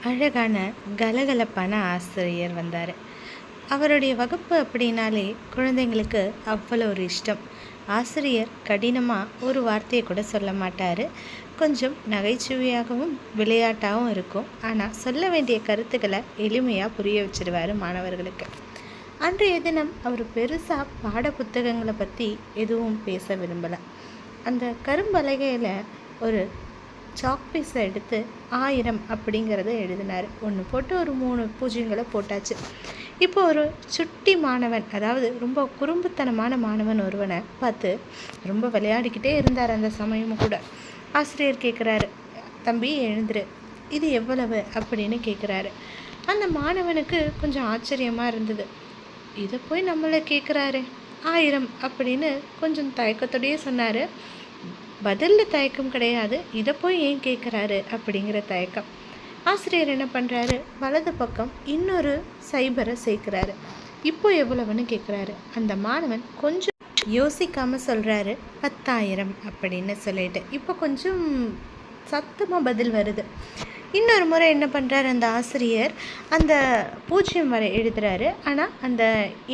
அழகான கலகலப்பான ஆசிரியர் வந்தார். அவருடைய வகுப்பு அப்படின்னாலே குழந்தைங்களுக்கு அவ்வளோ ஒரு இஷ்டம். ஆசிரியர் கடினமாக ஒரு வார்த்தையை கூட சொல்ல மாட்டார். கொஞ்சம் நகைச்சுவையாகவும் விளையாட்டாகவும் இருக்கும். ஆனால் சொல்ல வேண்டிய கருத்துக்களை எளிமையாக புரிய வச்சிருவார் மாணவர்களுக்கு. அன்றைய தினம் அவர் பெருசாக பாட புத்தகங்களை பற்றி எதுவும் பேச விரும்பலை. அந்த கரும்பலகையில் ஒரு சாக் பீஸை எடுத்து 1000 அப்படிங்கிறத எழுதினார். ஒன்று போட்டு ஒரு 3 பூஜ்ஜியங்களை போட்டாச்சு. இப்போ ஒரு சுட்டி மாணவன், அதாவது ரொம்ப குறும்புத்தனமான மாணவன் ஒருவனை பார்த்து ரொம்ப விளையாடிக்கிட்டே இருந்தார். அந்த சமயமும் கூட ஆசிரியர் கேட்குறாரு, தம்பி எழுந்துரு, இது எவ்வளவு அப்படின்னு கேட்குறாரு. அந்த மாணவனுக்கு கொஞ்சம் ஆச்சரியமாக இருந்தது. இதை போய் நம்மளை கேட்குறாரு 1000 அப்படின்னு கொஞ்சம் தயக்கத்தோடையே சொன்னார். பதிலில் தயக்கம் கிடையாது, இதை போய் ஏன் கேட்குறாரு அப்படிங்கிற தயக்கம். ஆசிரியர் என்ன பண்ணுறாரு, வலது பக்கம் இன்னொரு சைபரை சேர்க்குறாரு. இப்போ எவ்வளவுன்னு கேட்குறாரு. அந்த மாணவன் கொஞ்சம் யோசிக்காமல் சொல்கிறாரு 10,000 அப்படின்னு சொல்லிட்டு. இப்போ கொஞ்சம் சத்தமாக பதில் வருது. இன்னொரு முறை என்ன பண்ணுறாரு அந்த ஆசிரியர், அந்த பூஜ்ஜியம் வரை எழுதுகிறாரு. ஆனால் அந்த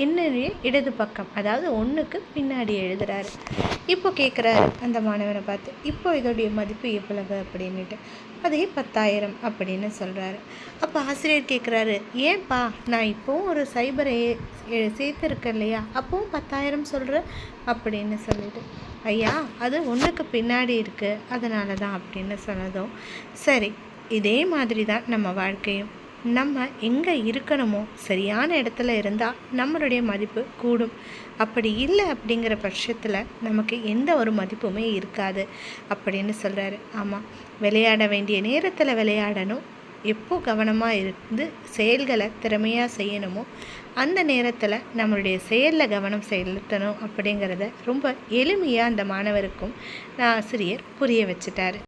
எண்ணுடைய இடது பக்கம், அதாவது 1க்கு பின்னாடி எழுதுகிறாரு. இப்போ கேட்குறாரு அந்த மாணவனை பார்த்து, இப்போ இதோடைய மதிப்பு எவ்வளவு அப்படின்ட்டு. அதே 10,000 அப்படின்னு சொல்கிறாரு. அப்போ ஆசிரியர் கேட்குறாரு, ஏன்பா நான் இப்போவும் ஒரு சைபரை சேர்த்துருக்கேன் இல்லையா, அப்போவும் 10,000 சொல்கிற அப்படின்னு சொல்லிட்டு. ஐயா, அது 1க்கு பின்னாடி இருக்குது, அதனால தான் அப்படின்னு சொன்னதும், சரி இதே மாதிரி தான் நம்ம வாழ்க்கையும். நம்ம எங்கே இருக்கணுமோ சரியான இடத்துல இருந்தால் நம்மளுடைய மதிப்பு கூடும். அப்படி இல்லை அப்படிங்கிற பட்சத்தில் நமக்கு எந்த ஒரு மதிப்புமே இருக்காது அப்படின்னு சொல்கிறாரு. ஆமாம், விளையாட வேண்டிய நேரத்தில் விளையாடணும். எப்போ கவனமாக இருந்து செயல்களை திறமையாக செய்யணுமோ அந்த நேரத்தில் நம்மளுடைய செயலில் கவனம் செலுத்தணும் அப்படிங்கிறத ரொம்ப எளிமையாக அந்த மாணவருக்கும் ஆசிரியர் புரிய வச்சுட்டாரு.